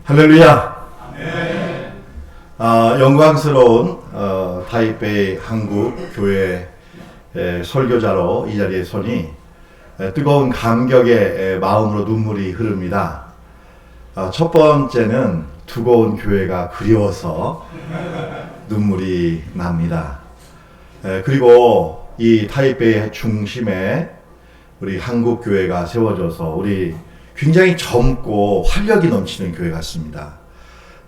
할렐루야. 영광스러운 타이베이 한국 교회 설교자로 이 자리에 서니 뜨거운 감격의 마음으로 눈물이 흐릅니다. 첫 번째는 두고온 교회가 그리워서 눈물이 납니다. 그리고 이 타이베이 중심에 우리 한국 교회가 세워져서 우리 굉장히 젊고 활력이 넘치는 교회 같습니다.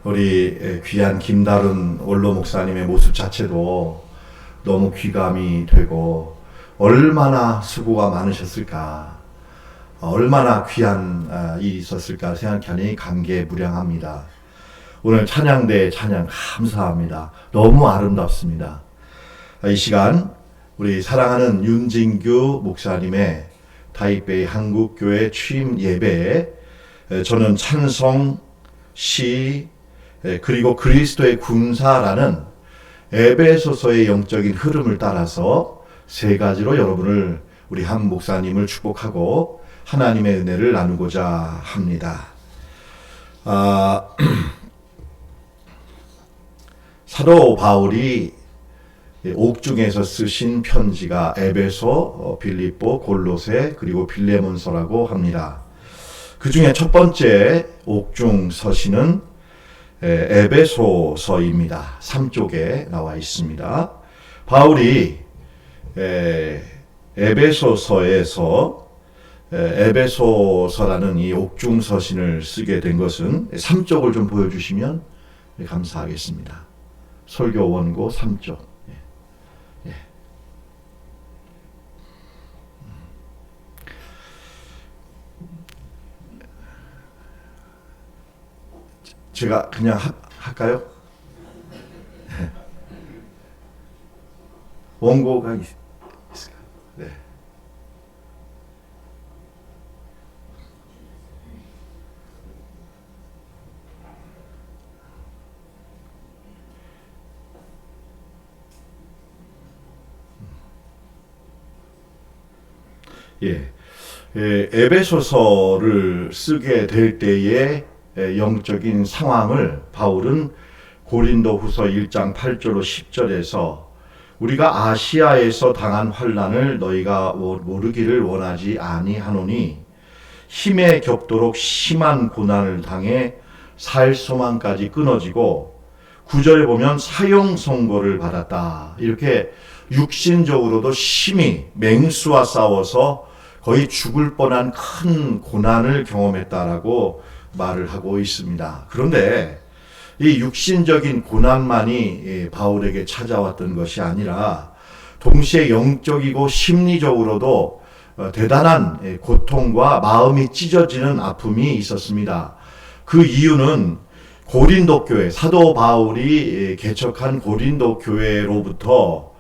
우리 귀한 김다른 원로 목사님의 모습 자체도 너무 귀감이 되고 얼마나 수고가 많으셨을까, 얼마나 귀한 일이 있었을까 생각하니 감개무량합니다. 오늘 찬양대 찬양 감사합니다. 너무 아름답습니다. 이 시간 우리 사랑하는 윤진규 목사님의 타이베이 한국교회 취임 예배에 저는 찬송, 시, 그리고 그리스도의 군사라는 에베소서의 영적인 흐름을 따라서 세 가지로 여러분을, 우리 한 목사님을 축복하고 하나님의 은혜를 나누고자 합니다. 사도 바울이 옥중에서 쓰신 편지가 에베소, 빌립보, 골로새, 그리고 빌레몬서라고 합니다. 그 중에 첫 번째 옥중 서신은 에베소서입니다. 3쪽에 나와 있습니다. 바울이 에베소서에서 에베소서라는 이 옥중 서신을 쓰게 된 것은 3쪽을 좀 보여주시면 감사하겠습니다. 설교 원고 3쪽. 제가 그냥 할까요? 원고가 있을까요? 네. 에베소서를 쓰게 될 때에 영적인 상황을 바울은 고린도후서 1장 8절로 10절에서 우리가 아시아에서 당한 환난을 너희가 모르기를 원하지 아니하노니 힘에 겹도록 심한 고난을 당해 살 소망까지 끊어지고 9절에 보면 사형 선고를 받았다. 이렇게 육신적으로도 심히 맹수와 싸워서 거의 죽을 뻔한 큰 고난을 경험했다라고 말을 하고 있습니다. 그런데 이 육신적인 고난만이 바울에게 찾아왔던 것이 아니라 동시에 영적이고 심리적으로도 대단한 고통과 마음이 찢어지는 아픔이 있었습니다. 그 이유는 고린도 교회, 사도 바울이 개척한 고린도 교회로부터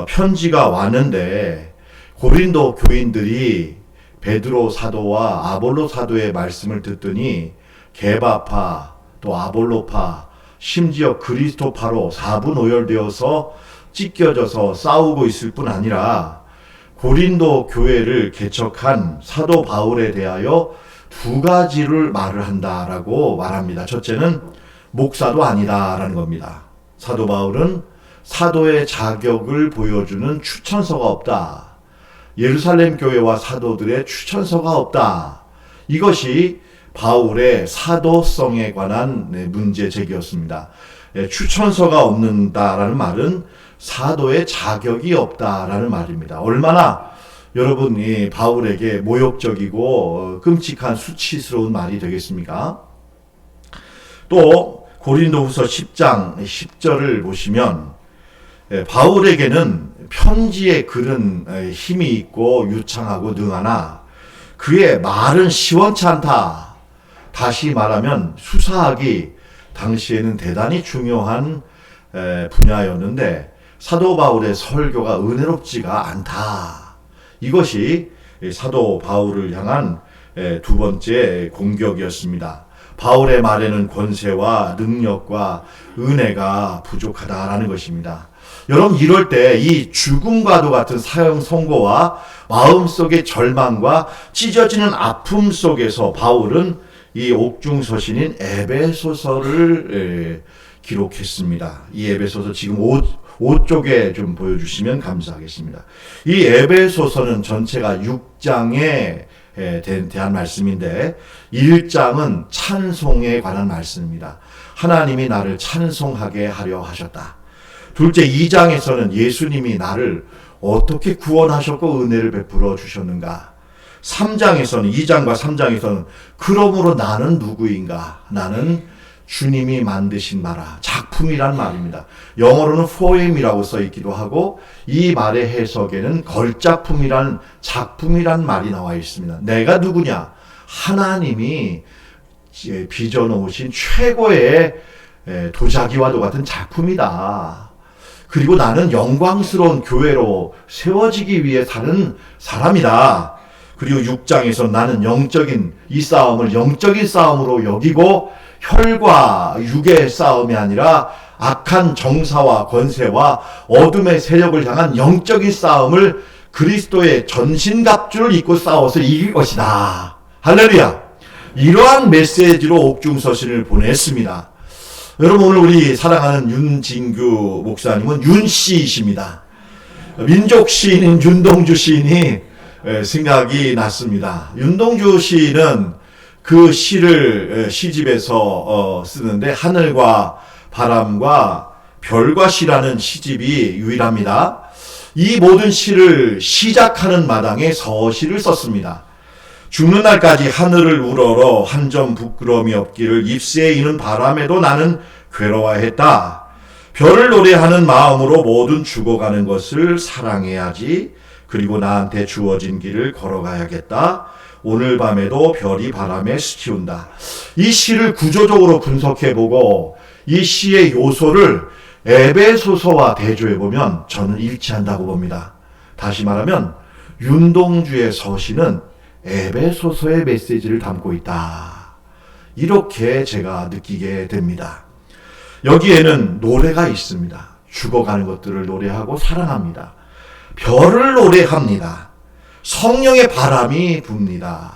편지가 왔는데 고린도 교인들이 베드로 사도와 아볼로 사도의 말씀을 듣더니 게바파, 또 아볼로파, 심지어 그리스도파로 사분오열되어서 찢겨져서 싸우고 있을 뿐 아니라 고린도 교회를 개척한 사도 바울에 대하여 두 가지를 말을 한다라고 말합니다. 첫째는 목사도 아니다라는 겁니다. 사도 바울은 사도의 자격을 보여주는 추천서가 없다. 예루살렘 교회와 사도들의 추천서가 없다. 이것이 바울의 사도성에 관한 문제 제기였습니다. 추천서가 없는다라는 말은 사도의 자격이 없다라는 말입니다. 얼마나 여러분이 바울에게 모욕적이고 끔찍한 수치스러운 말이 되겠습니까? 또 고린도후서 10장 10절을 보시면 바울에게는 편지의 글은 힘이 있고 유창하고 능하나 그의 말은 시원치 않다. 다시 말하면 수사하기 당시에는 대단히 중요한 분야였는데 사도 바울의 설교가 은혜롭지가 않다. 이것이 사도 바울을 향한 두 번째 공격이었습니다. 바울의 말에는 권세와 능력과 은혜가 부족하다라는 것입니다. 여러분, 이럴 때 이 죽음과도 같은 사형 선고와 마음속의 절망과 찢어지는 아픔 속에서 바울은 이 옥중서신인 에베소서를 기록했습니다. 이 에베소서 지금 5쪽에 좀 보여주시면 감사하겠습니다. 이 에베소서는 전체가 6장에 대한 말씀인데 1장은 찬송에 관한 말씀입니다. 하나님이 나를 찬송하게 하려 하셨다. 둘째 2장에서는 예수님이 나를 어떻게 구원하셨고 은혜를 베풀어 주셨는가. 3장에서는 2장과 3장에서는 그러므로 나는 누구인가. 나는 주님이 만드신 바라. 작품이란 말입니다. 영어로는 poem이라고 써 있기도 하고 이 말의 해석에는 걸작품이란 작품이란 말이 나와 있습니다. 내가 누구냐? 하나님이 빚어놓으신 최고의 도자기와도 같은 작품이다. 그리고 나는 영광스러운 교회로 세워지기 위해 사는 사람이다. 그리고 6장에서 나는 영적인 이 싸움을 영적인 싸움으로 여기고 혈과 육의 싸움이 아니라 악한 정사와 권세와 어둠의 세력을 향한 영적인 싸움을 그리스도의 전신갑주를 입고 싸워서 이길 것이다. 할렐루야. 이러한 메시지로 옥중서신을 보냈습니다. 여러분 오늘 우리 사랑하는 윤진규 목사님은 윤씨이십니다. 민족 시인인 윤동주 시인이 생각이 났습니다. 윤동주 시인은 그 시를 시집에서 쓰는데 하늘과 바람과 별과 시라는 시집이 유일합니다. 이 모든 시를 시작하는 마당에 서시를 썼습니다. 죽는 날까지 하늘을 우러러 한 점 부끄러움이 없기를 입새에 이는 바람에도 나는 괴로워했다. 별을 노래하는 마음으로 모든 죽어가는 것을 사랑해야지. 그리고 나한테 주어진 길을 걸어가야겠다. 오늘 밤에도 별이 바람에 스치운다. 이 시를 구조적으로 분석해보고 이 시의 요소를 에베소서와 대조해보면 저는 일치한다고 봅니다. 다시 말하면 윤동주의 서시는 에베소서의 메시지를 담고 있다. 이렇게 제가 느끼게 됩니다. 여기에는 노래가 있습니다. 죽어가는 것들을 노래하고 사랑합니다. 별을 노래합니다. 성령의 바람이 붑니다.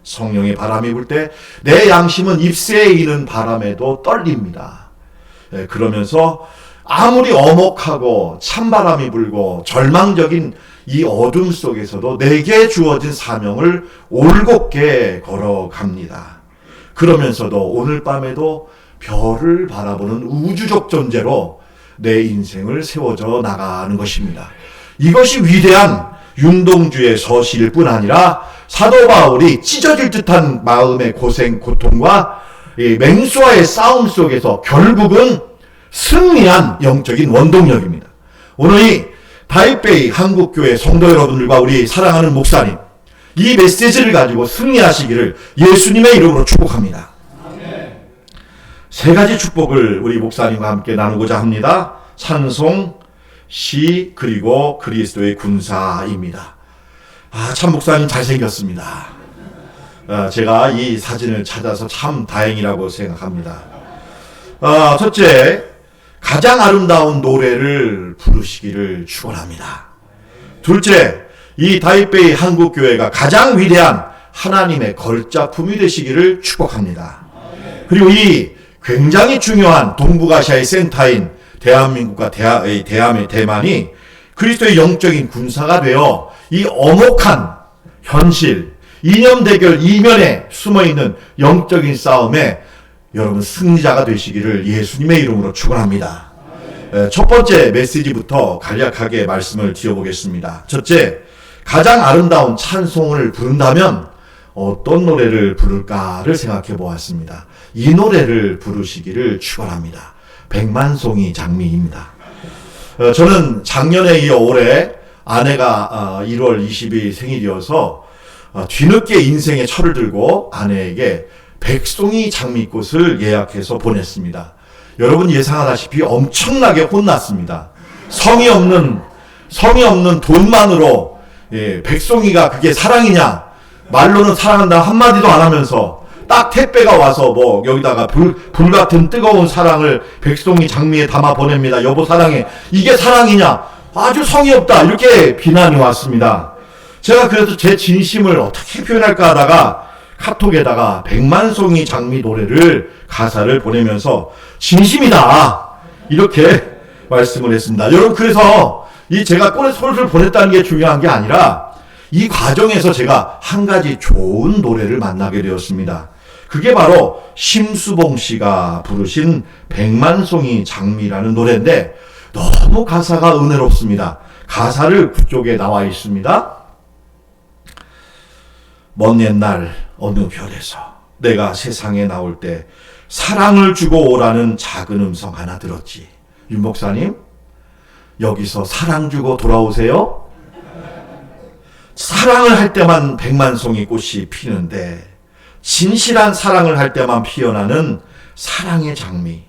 성령의 바람이 불 때 내 양심은 입새에 이는 바람에도 떨립니다. 그러면서 아무리 엄혹하고 찬바람이 불고 절망적인 이 어둠 속에서도 내게 주어진 사명을 올곧게 걸어갑니다. 그러면서도 오늘 밤에도 별을 바라보는 우주적 존재로 내 인생을 세워져 나가는 것입니다. 이것이 위대한 윤동주의 서시일 뿐 아니라 사도 바울이 찢어질 듯한 마음의 고생, 고통과 이 맹수와의 싸움 속에서 결국은 승리한 영적인 원동력입니다. 오늘 이 타이베이 한국교회 성도 여러분들과 우리 사랑하는 목사님, 이 메시지를 가지고 승리하시기를 예수님의 이름으로 축복합니다. 아멘. 세 가지 축복을 우리 목사님과 함께 나누고자 합니다. 찬송, 시, 그리고 그리스도의 군사입니다. 참 목사님 잘생겼습니다. 제가 이 사진을 찾아서 참 다행이라고 생각합니다. 첫째, 가장 아름다운 노래를 부르시기를 축원합니다. 둘째, 이 타이베이 한국교회가 가장 위대한 하나님의 걸작품이 되시기를 축복합니다. 그리고 이 굉장히 중요한 동북아시아의 센터인 대한민국과 대만이 그리스도의 영적인 군사가 되어 이 엄혹한 현실, 이념 대결 이면에 숨어있는 영적인 싸움에 여러분 승리자가 되시기를 예수님의 이름으로 축원합니다. 첫 번째 메시지부터 간략하게 말씀을 드려보겠습니다. 첫째, 가장 아름다운 찬송을 부른다면 어떤 노래를 부를까를 생각해 보았습니다. 이 노래를 부르시기를 축원합니다. 백만송이 장미입니다. 저는 작년에 이어 올해 아내가 1월 20일 생일이어서 뒤늦게 인생의 철을 들고 아내에게 백송이 장미꽃을 예약해서 보냈습니다. 여러분 예상하다시피 엄청나게 혼났습니다. 성의 없는 돈만으로 백송이가 그게 사랑이냐? 말로는 사랑한다 한마디도 안 하면서 딱 택배가 와서 뭐 여기다가 불 같은 뜨거운 사랑을 백송이 장미에 담아 보냅니다. 여보 사랑해. 이게 사랑이냐? 아주 성의 없다. 이렇게 비난이 왔습니다. 제가 그래서 제 진심을 어떻게 표현할까 하다가 카톡에다가 백만송이 장미 노래를 가사를 보내면서 진심이다 이렇게 말씀을 했습니다. 여러분, 그래서 이 제가 소리를 보냈다는 게 중요한 게 아니라 이 과정에서 제가 한 가지 좋은 노래를 만나게 되었습니다. 그게 바로 심수봉 씨가 부르신 백만송이 장미라는 노래인데 너무 가사가 은혜롭습니다. 가사를 그쪽에 나와 있습니다. 먼 옛날 어느 별에서 내가 세상에 나올 때 사랑을 주고 오라는 작은 음성 하나 들었지. 윤 목사님, 여기서 사랑 주고 돌아오세요? 사랑을 할 때만 백만송이 꽃이 피는데 진실한 사랑을 할 때만 피어나는 사랑의 장미.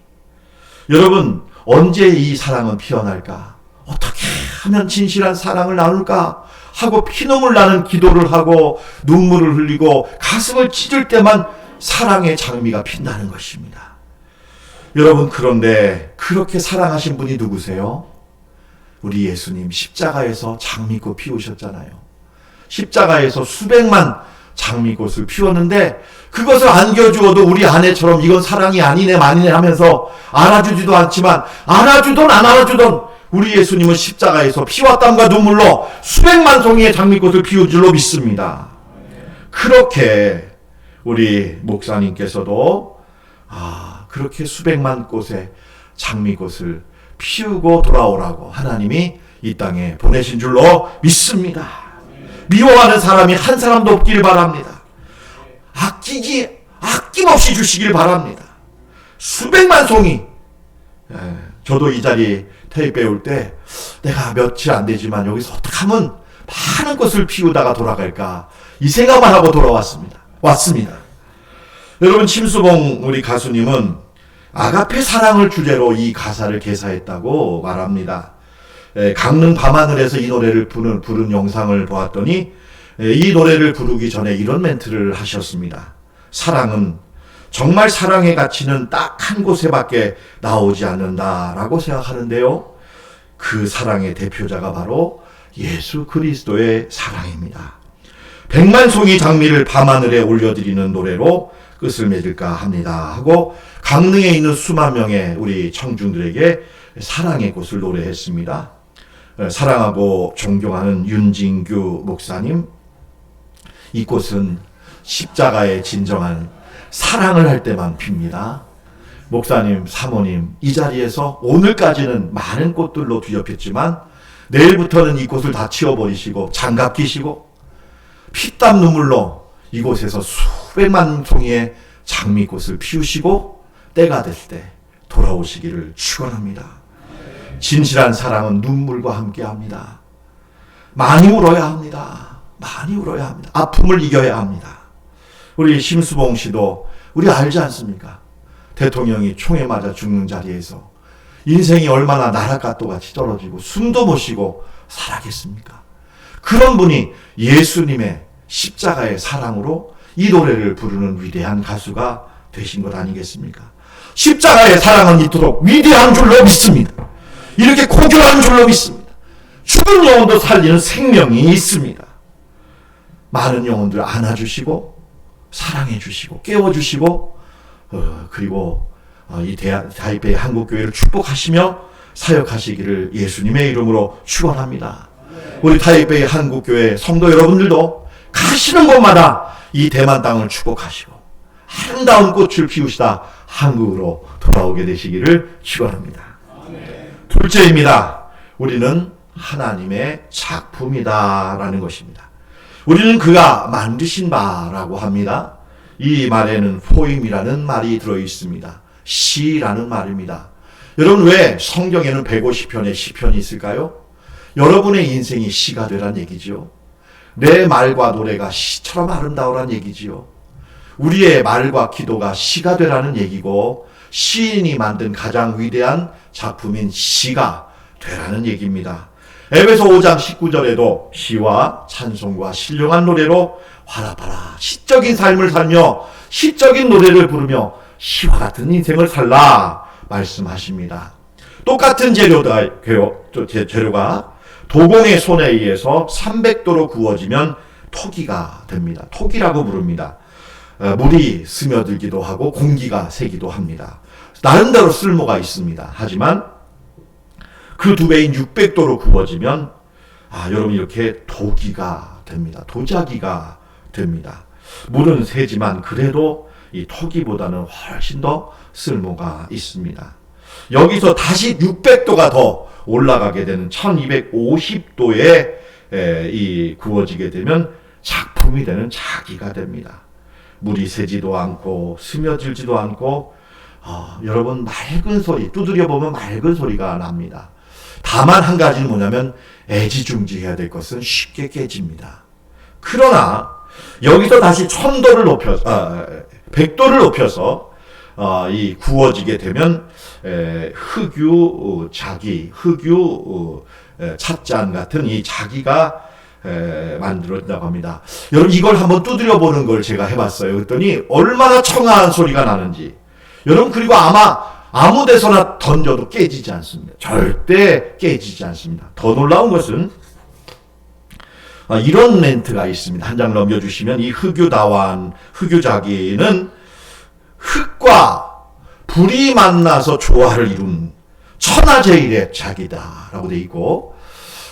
여러분, 언제 이 사랑은 피어날까? 어떻게 하면 진실한 사랑을 나눌까? 하고 피눈물 나는 기도를 하고 눈물을 흘리고 가슴을 찢을 때만 사랑의 장미가 핀다는 것입니다. 여러분, 그런데 그렇게 사랑하신 분이 누구세요? 우리 예수님 십자가에서 장미꽃 피우셨잖아요. 십자가에서 수백만 장미꽃을 피웠는데 그것을 안겨주어도 우리 아내처럼 이건 사랑이 아니네 마니네 하면서 알아주지도 않지만 알아주던 안 알아주던 우리 예수님은 십자가에서 피와 땀과 눈물로 수백만 송이의 장미꽃을 피운 줄로 믿습니다. 그렇게 우리 목사님께서도 그렇게 수백만 꽃의 장미꽃을 피우고 돌아오라고 하나님이 이 땅에 보내신 줄로 믿습니다. 미워하는 사람이 한 사람도 없길 바랍니다. 아낌없이 주시길 바랍니다. 수백만 송이. 저도 이 자리 테이프에 올 때 내가 며칠 안 되지만 여기서 어떻게 하면 많은 꽃을 피우다가 돌아갈까 이 생각만 하고 왔습니다. 여러분, 심수봉 우리 가수님은 아가페 사랑을 주제로 이 가사를 개사했다고 말합니다. 강릉 밤하늘에서 이 노래를 부른 영상을 보았더니 이 노래를 부르기 전에 이런 멘트를 하셨습니다. 사랑은 정말 사랑의 가치는 딱 한 곳에밖에 나오지 않는다라고 생각하는데요. 그 사랑의 대표자가 바로 예수 그리스도의 사랑입니다. 백만송이 장미를 밤하늘에 올려드리는 노래로 끝을 맺을까 합니다 하고 강릉에 있는 수만 명의 우리 청중들에게 사랑의 꽃을 노래했습니다. 사랑하고 존경하는 윤진규 목사님, 이 꽃은 십자가의 진정한 사랑을 할 때만 핍니다. 목사님, 사모님, 이 자리에서 오늘까지는 많은 꽃들로 뒤덮였지만 내일부터는 이 꽃을 다 치워버리시고 장갑 끼시고 피땀 눈물로 이곳에서 수백만 송이의 장미꽃을 피우시고 때가 될 때 돌아오시기를 축원합니다. 진실한 사랑은 눈물과 함께합니다. 많이 울어야 합니다. 많이 울어야 합니다. 아픔을 이겨야 합니다. 우리 심수봉 씨도 우리 알지 않습니까? 대통령이 총에 맞아 죽는 자리에서 인생이 얼마나 나락가또 같이 떨어지고 숨도 못 쉬고 살아겠습니까? 그런 분이 예수님의 십자가의 사랑으로 이 노래를 부르는 위대한 가수가 되신 것 아니겠습니까? 십자가의 사랑은 이토록 위대한 줄로 믿습니다. 이렇게 고결한 줄로 믿습니다. 죽은 영혼도 살리는 생명이 있습니다. 많은 영혼들 안아주시고 사랑해주시고 깨워주시고 그리고 이 타이베이 한국교회를 축복하시며 사역하시기를 예수님의 이름으로 축원합니다. 우리 타이베이 한국교회 성도 여러분들도 가시는 곳마다 이 대만 땅을 축복하시고 아름다운 꽃을 피우시다 한국으로 돌아오게 되시기를 축원합니다. 둘째입니다. 우리는 하나님의 작품이다라는 것입니다. 우리는 그가 만드신 바라고 합니다. 이 말에는 포임이라는 말이 들어있습니다. 시라는 말입니다. 여러분, 왜 성경에는 150편의 시편이 있을까요? 여러분의 인생이 시가 되란 얘기지요. 내 말과 노래가 시처럼 아름다우란 얘기지요. 우리의 말과 기도가 시가 되라는 얘기고 시인이 만든 가장 위대한 작품인 시가 되라는 얘기입니다. 에베소 5장 19절에도 시와 찬송과 신령한 노래로 화답하라. 시적인 삶을 살며 시적인 노래를 부르며 시와 같은 인생을 살라 말씀하십니다. 똑같은 재료가 도공의 손에 의해서 300도로 구워지면 토기가 됩니다. 토기라고 부릅니다. 물이 스며들기도 하고 공기가 새기도 합니다. 나름대로 쓸모가 있습니다. 하지만 그 2배인 600도로 구워지면 여러분 이렇게 도기가 됩니다. 도자기가 됩니다. 물은 새지만 그래도 이 토기보다는 훨씬 더 쓸모가 있습니다. 여기서 다시 600도가 더 올라가게 되는 1250도에 이 구워지게 되면 작품이 되는 자기가 됩니다. 물이 새지도 않고 스며들지도 않고 여러분 맑은 소리, 두드려 보면 맑은 소리가 납니다. 다만 한 가지는 뭐냐면 애지중지해야 될 것은 쉽게 깨집니다. 그러나 여기서 다시 1000도를 높여서 100도를 높여서 이 구워지게 되면 흑유 자기, 흑유 찻잔 같은 이 자기가 만들어진다고 합니다. 여러분 이걸 한번 두드려 보는 걸 제가 해봤어요. 그랬더니 얼마나 청아한 소리가 나는지. 여러분 그리고 아마 아무 데서나 던져도 깨지지 않습니다. 절대 깨지지 않습니다. 더 놀라운 것은 이런 멘트가 있습니다. 한 장 넘겨주시면 이 흑유다완, 흑유자기는 흙과 불이 만나서 조화를 이룬 천하제일의 자기다라고 되어 있고,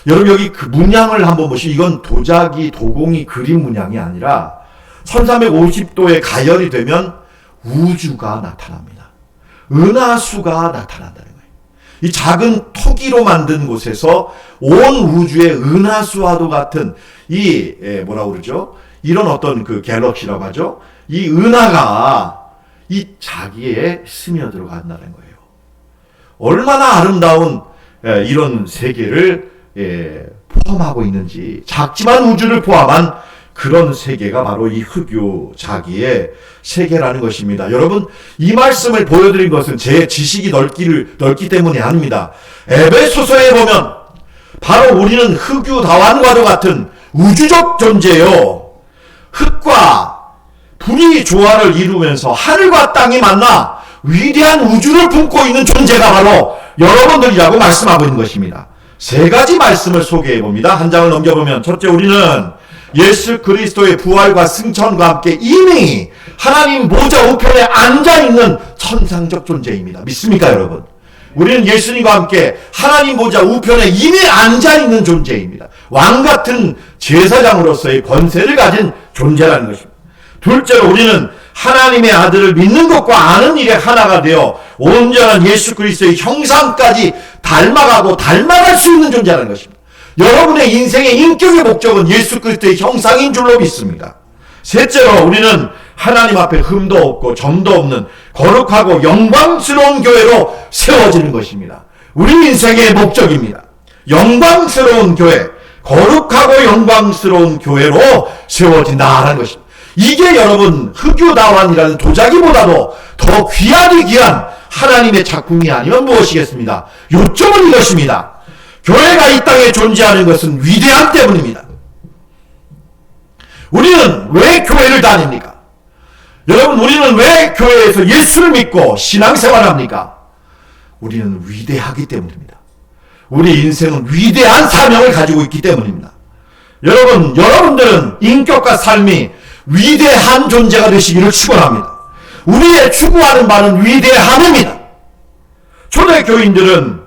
여러분 여기 그 문양을 한번 보시면 이건 도자기, 도공이 그린 문양이 아니라 1350도에 가열이 되면 우주가 나타납니다. 은하수가 나타난다는 거예요. 이 작은 토기로 만든 곳에서 온 우주의 은하수와도 같은 이 뭐라고 그러죠? 이런 어떤 그 갤럭시라고 하죠? 이 은하가 이 자기에 스며들어 간다는 거예요. 얼마나 아름다운 이런 세계를 포함하고 있는지, 작지만 우주를 포함한 그런 세계가 바로 이 흑유 자기의 세계라는 것입니다. 여러분 이 말씀을 보여드린 것은 제 지식이 넓기 때문이 아닙니다. 에베소서에 보면 바로 우리는 흑유 다완과도 같은 우주적 존재요. 흙과 불이 조화를 이루면서 하늘과 땅이 만나 위대한 우주를 품고 있는 존재가 바로 여러분들이라고 말씀하고 있는 것입니다. 3가지 말씀을 소개해 봅니다. 한 장을 넘겨보면, 첫째, 우리는 예수 그리스도의 부활과 승천과 함께 이미 하나님 보좌 우편에 앉아있는 천상적 존재입니다. 믿습니까 여러분? 우리는 예수님과 함께 하나님 보좌 우편에 이미 앉아있는 존재입니다. 왕같은 제사장으로서의 권세를 가진 존재라는 것입니다. 둘째로 우리는 하나님의 아들을 믿는 것과 아는 일에 하나가 되어 온전한 예수 그리스도의 형상까지 닮아가고 닮아갈 수 있는 존재라는 것입니다. 여러분의 인생의 인격의 목적은 예수 그리스도의 형상인 줄로 믿습니다. 셋째로 우리는 하나님 앞에 흠도 없고 점도 없는 거룩하고 영광스러운 교회로 세워지는 것입니다. 우리 인생의 목적입니다. 영광스러운 교회, 거룩하고 영광스러운 교회로 세워진다라는 것입니다. 이게 여러분 흑유다완이라는 도자기보다도 더 귀하디 귀한 하나님의 작품이 아니면 무엇이겠습니다. 요점은 이것입니다. 교회가 이 땅에 존재하는 것은 위대함 때문입니다. 우리는 왜 교회를 다닙니까? 여러분 우리는 왜 교회에서 예수를 믿고 신앙생활을 합니까? 우리는 위대하기 때문입니다. 우리 인생은 위대한 사명을 가지고 있기 때문입니다. 여러분들은 인격과 삶이 위대한 존재가 되시기를 축원합니다. 우리의 추구하는 바는 위대함입니다. 초대 교인들은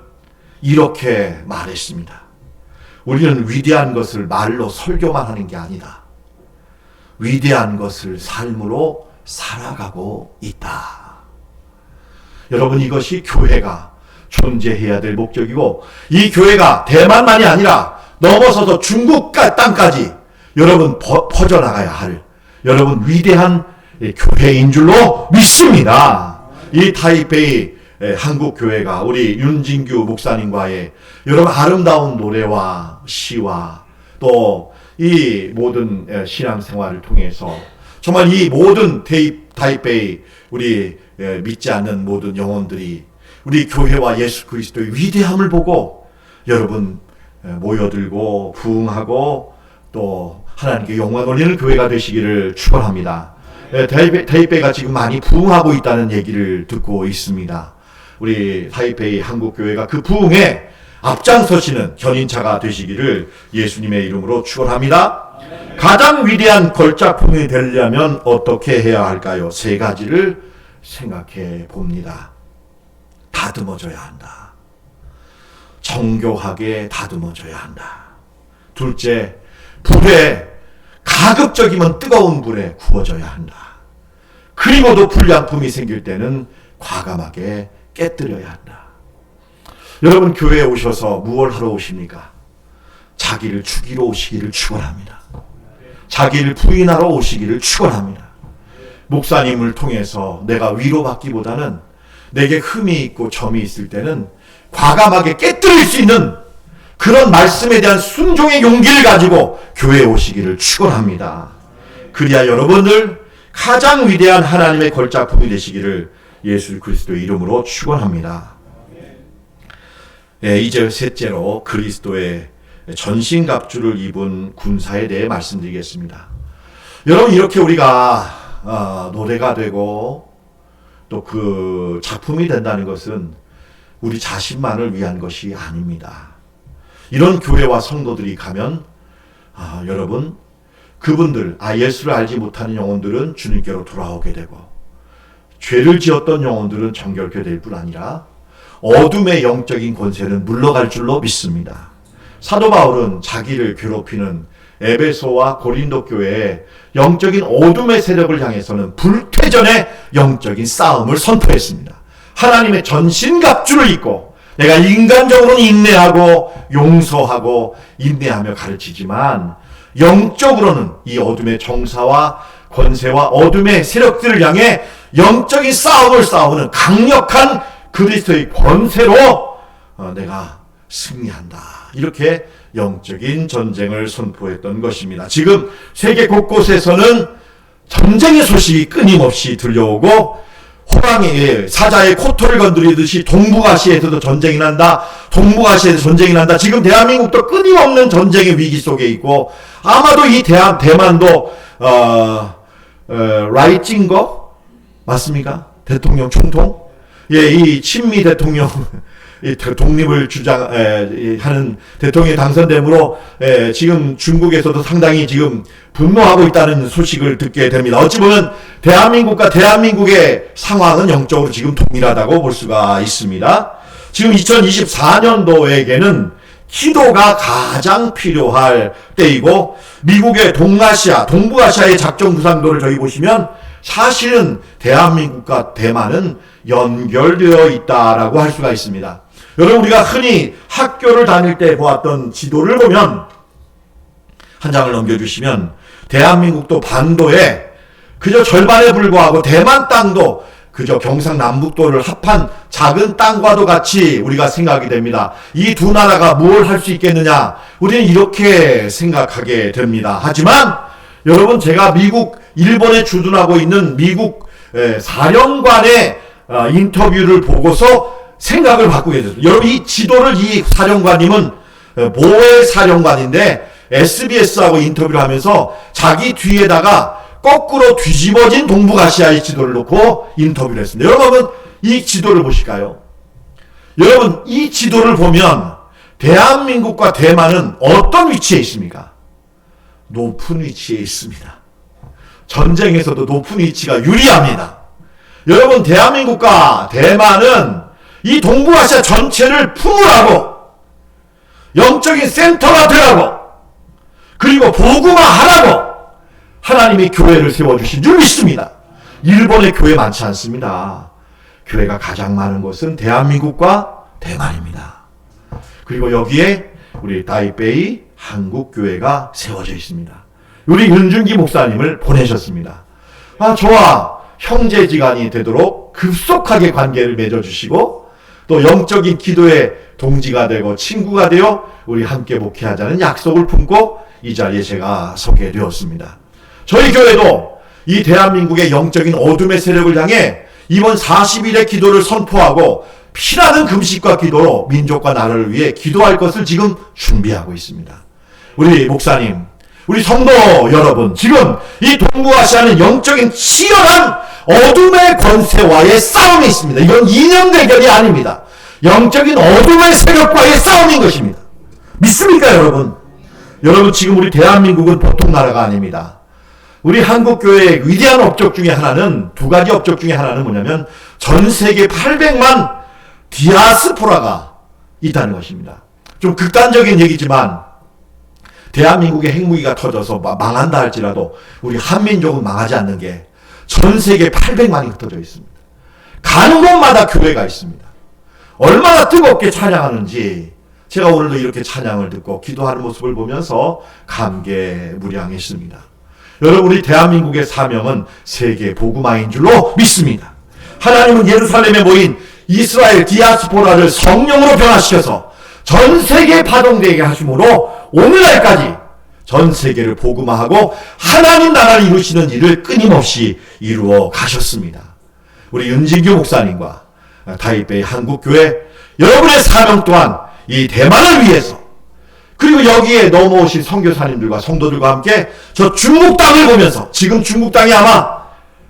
이렇게 말했습니다. 우리는 위대한 것을 말로 설교만 하는 게 아니다. 위대한 것을 삶으로 살아가고 있다. 여러분 이것이 교회가 존재해야 될 목적이고, 이 교회가 대만만이 아니라 넘어서서 중국 땅까지 여러분 퍼져나가야 할 여러분 위대한 교회인 줄로 믿습니다. 이 타이베이 한국교회가 우리 윤진규 목사님과의 여러분 아름다운 노래와 시와 또 이 모든 신앙생활을 통해서 정말 이 모든 타이베이 우리 믿지 않는 모든 영혼들이 우리 교회와 예수 그리스도의 위대함을 보고 여러분 모여들고 부흥하고 또 하나님께 영광 돌리는 교회가 되시기를 축원합니다. 타이베이가 지금 많이 부흥하고 있다는 얘기를 듣고 있습니다. 우리 타이베이 한국교회가 그 부흥에 앞장서시는 견인차가 되시기를 예수님의 이름으로 축원합니다. 가장 위대한 걸작품이 되려면 어떻게 해야 할까요? 세 가지를 생각해 봅니다. 다듬어져야 한다. 정교하게 다듬어져야 한다. 둘째, 불에 가급적이면 뜨거운 불에 구워져야 한다. 그리고도 불량품이 생길 때는 과감하게 깨뜨려야 한다. 여러분, 교회에 오셔서 무엇을 하러 오십니까? 자기를 죽이러 오시기를 축원합니다. 자기를 부인하러 오시기를 축원합니다. 목사님을 통해서 내가 위로받기보다는 내게 흠이 있고 점이 있을 때는 과감하게 깨뜨릴 수 있는 그런 말씀에 대한 순종의 용기를 가지고 교회에 오시기를 축원합니다. 그리야 여러분들 가장 위대한 하나님의 걸작품이 되시기를 예수 그리스도의 이름으로 축원합니다. 이제 셋째로 그리스도의 전신갑주를 입은 군사에 대해 말씀드리겠습니다. 여러분, 이렇게 우리가 노래가 되고 또 그 작품이 된다는 것은 우리 자신만을 위한 것이 아닙니다. 이런 교회와 성도들이 가면 여러분, 그분들 예수를 알지 못하는 영혼들은 주님께로 돌아오게 되고 죄를 지었던 영혼들은 정결케 될 뿐 아니라 어둠의 영적인 권세는 물러갈 줄로 믿습니다. 사도 바울은 자기를 괴롭히는 에베소와 고린도 교회의 영적인 어둠의 세력을 향해서는 불퇴전의 영적인 싸움을 선포했습니다. 하나님의 전신갑주를 입고 내가 인간적으로는 인내하고 용서하고 인내하며 가르치지만 영적으로는 이 어둠의 정사와 권세와 어둠의 세력들을 향해 영적인 싸움을 싸우는 강력한 그리스도의 권세로 내가 승리한다. 이렇게 영적인 전쟁을 선포했던 것입니다. 지금 세계 곳곳에서는 전쟁의 소식이 끊임없이 들려오고 호랑이 사자의 코털을 건드리듯이 동북아시아에서도 전쟁이 난다. 동북아시아에서 전쟁이 난다. 지금 대한민국도 끊임없는 전쟁의 위기 속에 있고 아마도 이 대만도 라이징거 맞습니까? 대통령 총통? 이 친미 대통령 독립을 주장하는 대통령이 당선됨으로 지금 중국에서도 상당히 지금 분노하고 있다는 소식을 듣게 됩니다. 어찌 보면 대한민국과 대한민국의 상황은 영적으로 지금 동일하다고 볼 수가 있습니다. 지금 2024년도에게는 기도가 가장 필요할 때이고 미국의 동아시아, 동북아시아의 작전 구상도를 저희 보시면 사실은 대한민국과 대만은 연결되어 있다라고 할 수가 있습니다. 여러분, 우리가 흔히 학교를 다닐 때 보았던 지도를 보면 한 장을 넘겨주시면 대한민국도 반도에 그저 절반에 불과하고 대만 땅도 그저 경상남북도를 합한 작은 땅과도 같이 우리가 생각이 됩니다. 이 두 나라가 뭘 할 수 있겠느냐? 우리는 이렇게 생각하게 됩니다. 하지만 여러분, 제가 일본에 주둔하고 있는 미국 사령관의 인터뷰를 보고서 생각을 바꾸게 됐습니다. 여러분, 이 지도를 이 사령관님은 모해 사령관인데 SBS하고 인터뷰를 하면서 자기 뒤에다가 거꾸로 뒤집어진 동북아시아의 지도를 놓고 인터뷰를 했습니다. 여러분, 이 지도를 보실까요? 여러분, 이 지도를 보면 대한민국과 대만은 어떤 위치에 있습니까? 높은 위치에 있습니다. 전쟁에서도 높은 위치가 유리합니다. 여러분, 대한민국과 대만은 이 동북아시아 전체를 품으라고 영적인 센터가 되라고 그리고 복음화하라고 하나님이 교회를 세워주신 줄 믿습니다. 일본의 교회 많지 않습니다. 교회가 가장 많은 곳은 대한민국과 대만입니다. 그리고 여기에 우리 타이베이 한국교회가 세워져 있습니다. 우리 윤준기 목사님을 보내셨습니다. 저와 형제지간이 되도록 급속하게 관계를 맺어주시고 또 영적인 기도의 동지가 되고 친구가 되어 우리 함께 목회하자는 약속을 품고 이 자리에 제가 서게 되었습니다. 저희 교회도 이 대한민국의 영적인 어둠의 세력을 향해 이번 40일의 기도를 선포하고 피나는 금식과 기도로 민족과 나라를 위해 기도할 것을 지금 준비하고 있습니다. 우리 목사님, 우리 성도 여러분, 지금 이 동북아시아는 영적인 치열한 어둠의 권세와의 싸움이 있습니다. 이건 이념 대결이 아닙니다. 영적인 어둠의 세력과의 싸움인 것입니다. 믿습니까, 여러분? 여러분, 지금 우리 대한민국은 보통 나라가 아닙니다. 우리 한국교회의 위대한 업적 중에 하나는, 두 가지 업적 중에 하나는 뭐냐면 전 세계 800만 디아스포라가 있다는 것입니다. 좀 극단적인 얘기지만 대한민국의 핵무기가 터져서 망한다 할지라도 우리 한민족은 망하지 않는 게 전 세계 800만이 흩어져 있습니다. 가는 곳마다 교회가 있습니다. 얼마나 뜨겁게 찬양하는지 제가 오늘도 이렇게 찬양을 듣고 기도하는 모습을 보면서 감개무량했습니다. 여러분, 우리 대한민국의 사명은 세계 복음화인 줄로 믿습니다. 하나님은 예루살렘에 모인 이스라엘 디아스포라를 성령으로 변화시켜서 전 세계에 파동되게 하심으로 오늘날까지 전 세계를 복음화하고 하나님 나라를 이루시는 일을 끊임없이 이루어 가셨습니다. 우리 윤진규 목사님과 타이베이 한국교회, 여러분의 사명 또한 이 대만을 위해서, 그리고 여기에 넘어오신 선교사님들과 성도들과 함께 저 중국 땅을 보면서, 지금 중국 땅에 아마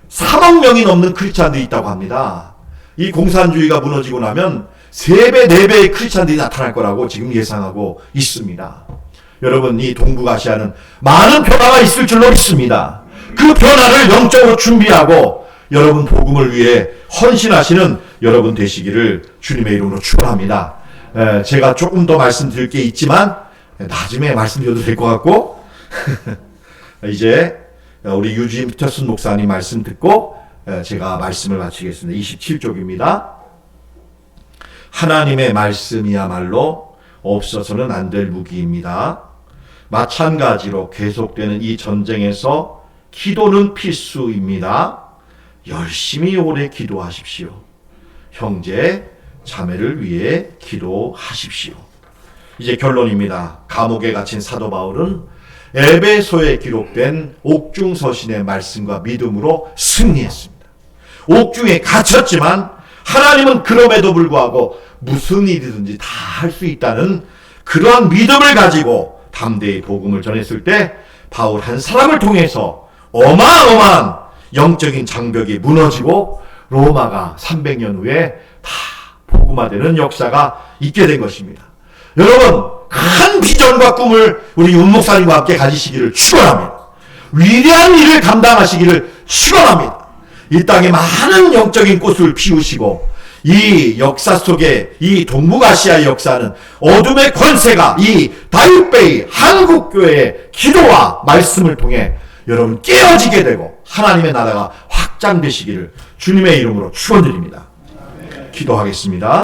3억 명이 넘는 크리스찬들이 있다고 합니다. 이 공산주의가 무너지고 나면 3배, 4배의 크리스찬들이 나타날 거라고 지금 예상하고 있습니다. 여러분, 이 동북아시아는 많은 변화가 있을 줄로 믿습니다. 그 변화를 영적으로 준비하고 여러분 복음을 위해 헌신하시는 여러분 되시기를 주님의 이름으로 축원합니다. 제가 조금 더 말씀드릴 게 있지만 나중에 말씀드려도 될 것 같고 이제 우리 유진 피터슨 목사님 말씀 듣고 제가 말씀을 마치겠습니다. 27쪽입니다. 하나님의 말씀이야말로 없어서는 안 될 무기입니다. 마찬가지로 계속되는 이 전쟁에서 기도는 필수입니다. 열심히 오래 기도하십시오. 형제, 자매를 위해 기도하십시오. 이제 결론입니다. 감옥에 갇힌 사도 바울은 에베소에 기록된 옥중서신의 말씀과 믿음으로 승리했습니다. 옥중에 갇혔지만 하나님은 그럼에도 불구하고 무슨 일이든지 다 할 수 있다는 그러한 믿음을 가지고 담대히 복음을 전했을 때 바울 한 사람을 통해서 어마어마한 영적인 장벽이 무너지고 로마가 300년 후에 다 복음화되는 역사가 있게 된 것입니다. 여러분, 큰 비전과 꿈을 우리 윤 목사님과 함께 가지시기를 축원합니다. 위대한 일을 감당하시기를 축원합니다. 이 땅에 많은 영적인 꽃을 피우시고 이 역사 속에 이 동북아시아의 역사는 어둠의 권세가 이 타이베이 한국교회의 기도와 말씀을 통해 여러분 깨어지게 되고 하나님의 나라가 확장되시기를 주님의 이름으로 축원드립니다. 기도하겠습니다.